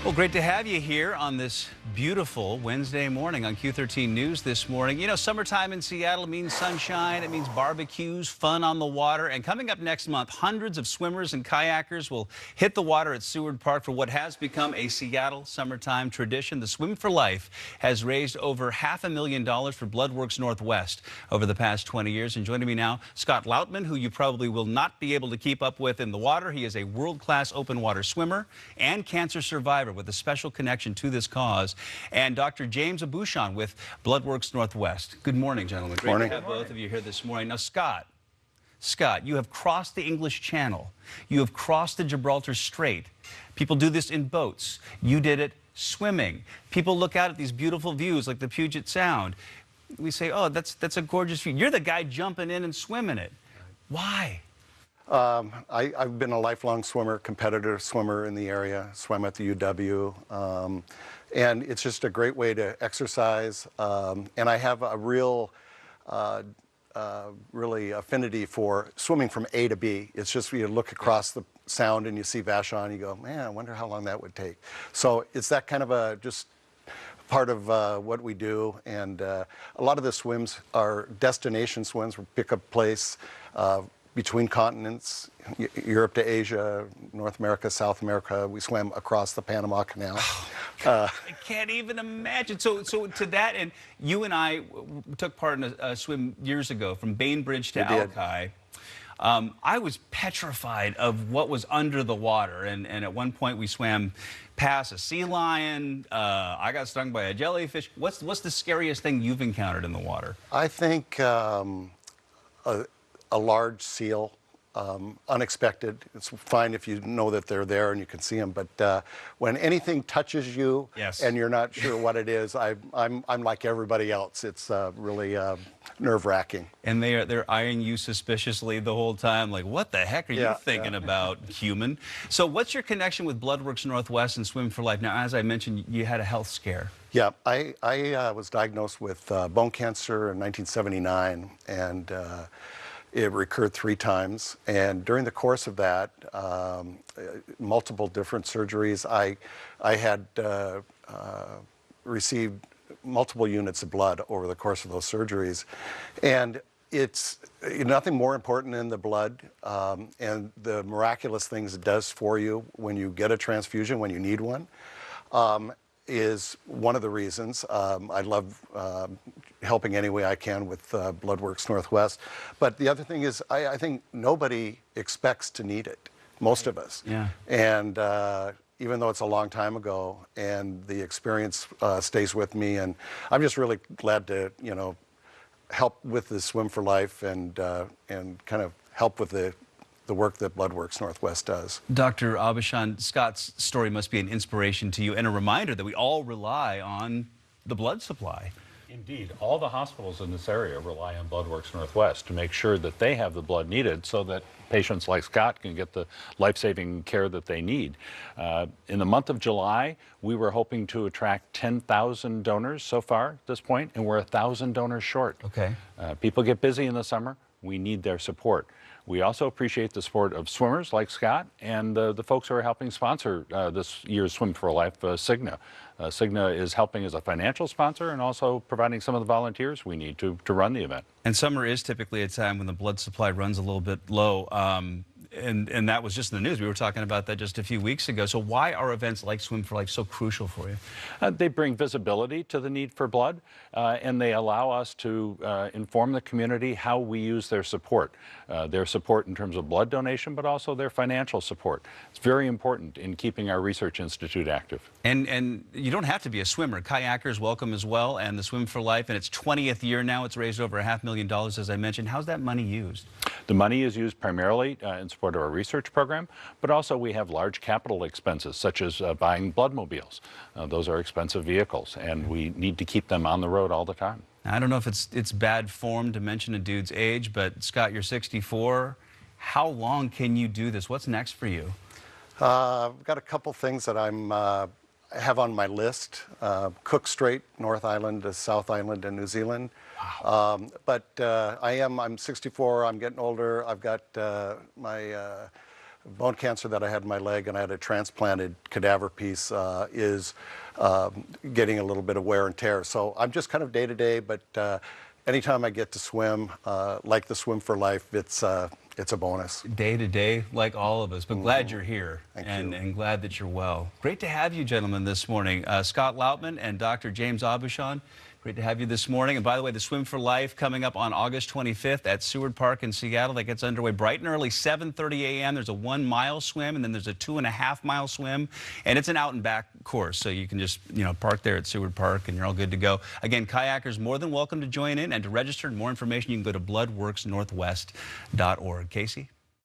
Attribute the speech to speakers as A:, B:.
A: Well, great to have you here on this beautiful Wednesday morning on Q13 News this morning. You know, summertime in Seattle means sunshine, it means barbecues, fun on the water. And coming up next month, hundreds of swimmers and kayakers will hit the water at Seward Park for what has become a Seattle summertime tradition. The Swim for Life has raised over $500,000 for Bloodworks Northwest over the past 20 years. And joining me now, Scott Lautman, who you probably will not be able to keep up with in the water. He is a world-class open water swimmer and cancer survivor with a special connection to this cause, and Dr. James Abushan with Bloodworks Northwest. Good morning, gentlemen. Great to have both of you here this morning. Now, Scott, you have crossed the English Channel. You have crossed the Gibraltar Strait. People do this in boats. You did it swimming. People look out at these beautiful views like the Puget Sound. We say, oh, that's a gorgeous view. You're the guy jumping in and swimming it. Why?
B: I've been a lifelong swimmer, competitive swimmer in the area, swam at the UW, and it's just a great way to exercise, and I have a real, really affinity for swimming from A to B. It's just you look across the Sound and you see Vashon, you go, man, I wonder how long that would take. So it's that kind of a just part of what we do, and a lot of the swims are destination swims. We pick a place between continents, Europe to Asia, North America, South America. We swam across the Panama Canal.
A: I can't even imagine. So to that, and you and I took part in a swim years ago from Bainbridge to Alki. I was petrified of what was under the water, and at one point we swam past a sea lion. I got stung by a jellyfish. What's the scariest thing you've encountered in the water?
B: I think a large seal, unexpected. It's fine if you know that they're there and you can see them, but when anything touches you and you're not sure what it is, I'm like everybody else. It's really nerve-wracking.
A: And they're eyeing you suspiciously the whole time, like, what the heck are you thinking about, human? So what's your connection with Bloodworks Northwest and Swim for Life? Now, as I mentioned, you had a health scare.
B: Yeah, I was diagnosed with bone cancer in 1979, and it recurred 3 times, and during the course of that, multiple different surgeries, I had received multiple units of blood over the course of those surgeries, and it's nothing more important than the blood and the miraculous things it does for you when you get a transfusion, when you need one. Is one of the reasons. I love helping any way I can with Bloodworks Northwest. But the other thing is, I think nobody expects to need it, most of us.
A: Yeah.
B: And even though it's a long time ago, and the experience stays with me, and I'm just really glad to, help with the Swim for Life and kind of help with the work that Bloodworks Northwest does.
A: Dr. Abushan, Scott's story must be an inspiration to you and a reminder that we all rely on the blood supply.
C: Indeed. All the hospitals in this area rely on Bloodworks Northwest to make sure that they have the blood needed so that patients like Scott can get the life-saving care that they need. In the month of July, we were hoping to attract 10,000 donors so far at this point, and we're 1,000 donors short.
A: Okay.
C: People get busy in the summer. We need their support. We also appreciate the support of swimmers like Scott and the folks who are helping sponsor this year's Swim for Life, Cigna. Cigna is helping as a financial sponsor and also providing some of the volunteers we need to run the event.
A: And summer is typically a time when the blood supply runs a little bit low. And that was just in the news. We were talking about that just a few weeks ago. So why are events like Swim for Life so crucial for you?
C: They bring visibility to the need for blood, and they allow us to inform the community how we use their support in terms of blood donation, but also their financial support. It's very important in keeping our research institute active.
A: And you don't have to be a swimmer. Kayakers welcome as well, and the Swim for Life, in its 20th year now, it's raised over $500,000, as I mentioned. How's that money used?
C: The money is used primarily in support of our research program, but also we have large capital expenses, such as buying bloodmobiles. Those are expensive vehicles, and we need to keep them on the road all the time.
A: I don't know if it's bad form to mention a dude's age, but Scott, you're 64. How long can you do this? What's next for you?
B: I've got a couple things that I have on my list. Cook Strait, North Island to South Island in New Zealand. Wow. But I'm 64, I'm getting older. I've got my bone cancer that I had in my leg, and I had a transplanted cadaver piece, is getting a little bit of wear and tear. So I'm just kind of day to day, but anytime I get to swim, like the Swim for Life, it's a bonus.
A: Day to day, like all of us, but glad you're here.
B: Thank
A: and,
B: you.
A: and glad that you're well. Great to have you gentlemen this morning. Scott Lautman and Dr. James Aubuchon, great to have you this morning. And by the way, the Swim for Life coming up on August 25th at Seward Park in Seattle. That gets underway bright and early, 7:30 a.m. There's a 1-mile swim, and then there's a 2.5-mile swim. And it's an out and back course, so you can just, park there at Seward Park and you're all good to go. Again, kayakers more than welcome to join in, and to register and more information, you can go to bloodworksnorthwest.org. Casey?